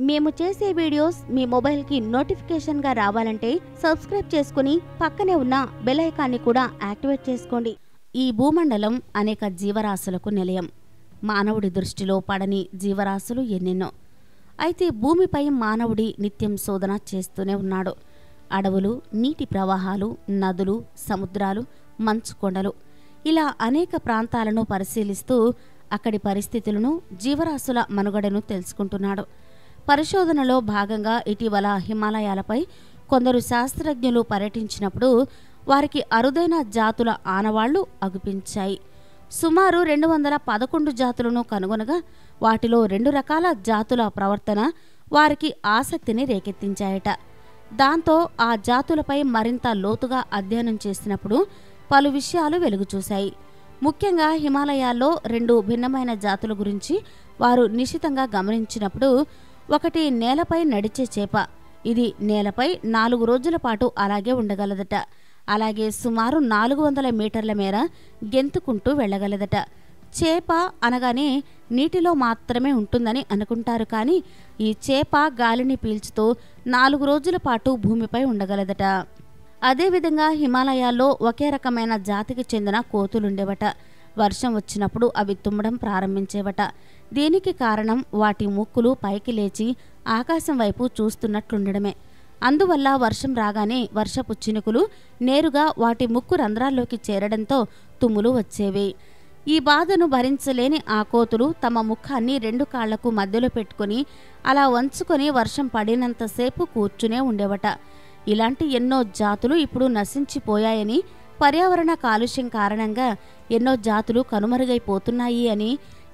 మేము చేసే వీడియోస్ మీ మొబైల్కి నోటిఫికేషన్గా రావాలంటే సబ్స్క్రైబ్ చేసుకుని పక్కనే ఉన్న బెల్ ఐకాన్ని కూడా యాక్టివేట్ చేసుకోండి. ఈ భూమండలం అనేక జీవరాశులకు నిలయం. మానవుడి దృష్టిలో పడని జీవరాశులు ఎన్నెన్నో. అయితే భూమిపై మానవుడి నిత్యం శోధన చేస్తూనే ఉన్నాడు. అడవులు, నీటి ప్రవాహాలు, నదులు, సముద్రాలు, మంచు కొండలు ఇలా అనేక ప్రాంతాలను పరిశీలిస్తూ అక్కడి పరిస్థితులను, జీవరాశుల మనుగడను తెలుసుకుంటున్నాడు. పరిశోధనలో భాగంగా ఇటీవల హిమాలయాలపై కొందరు శాస్త్రజ్ఞులు పర్యటించినప్పుడు వారికి అరుదైన జాతుల ఆనవాళ్లు అగుపించాయి. సుమారు 211 జాతులను కనుగొనగా వాటిలో 2 రకాల జాతుల ప్రవర్తన వారికి ఆసక్తిని రేకెత్తించాయట. దాంతో ఆ జాతులపై మరింత లోతుగా అధ్యయనం చేసినప్పుడు పలు విషయాలు వెలుగుచూశాయి. ముఖ్యంగా హిమాలయాల్లో 2 భిన్నమైన జాతుల గురించి వారు నిశితంగా గమనించినప్పుడు, ఒకటి నేలపై నడిచే చేప. ఇది నేలపై 4 రోజుల పాటు అలాగే ఉండగలదట. అలాగే సుమారు 400 మీటర్ల మేర గెంతుకుంటూ వెళ్లగలదట. చేప అనగానే నీటిలో మాత్రమే ఉంటుందని అనుకుంటారు, కానీ ఈ చేప గాలిని పీల్చుతూ 4 రోజుల పాటు భూమిపై ఉండగలదట. అదేవిధంగా హిమాలయాల్లో ఒకే రకమైన జాతికి చెందిన కోతులుండేవట. వర్షం వచ్చినప్పుడు అవి తుమ్మడం ప్రారంభించేవట. దీనికి కారణం వాటి ముక్కులు పైకి లేచి ఆకాశం వైపు చూస్తున్నట్లుండడమే. అందువల్ల వర్షం రాగానే వర్షపు చినుకులు నేరుగా వాటి ముక్కు రంధ్రాల్లోకి చేరడంతో తుమ్ములు వచ్చేవి. ఈ బాధను భరించలేని ఆ కోతులు తమ ముఖాన్ని 2 కాళ్లకు మధ్యలో పెట్టుకుని అలా వంచుకొని వర్షం పడినంతసేపు కూర్చునే ఉండేవట. ఇలాంటి ఎన్నో జాతులు ఇప్పుడు నశించిపోయాయని, పర్యావరణ కాలుష్యం కారణంగా ఎన్నో జాతులు కనుమరుగైపోతున్నాయి అని,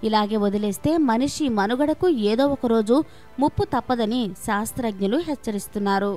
ఇలాగే వదిలేస్తే మనిషి మనుగడకు ఏదో ఒక రోజు ముప్పు తప్పదని శాస్త్రజ్ఞులు హెచ్చరిస్తున్నారు.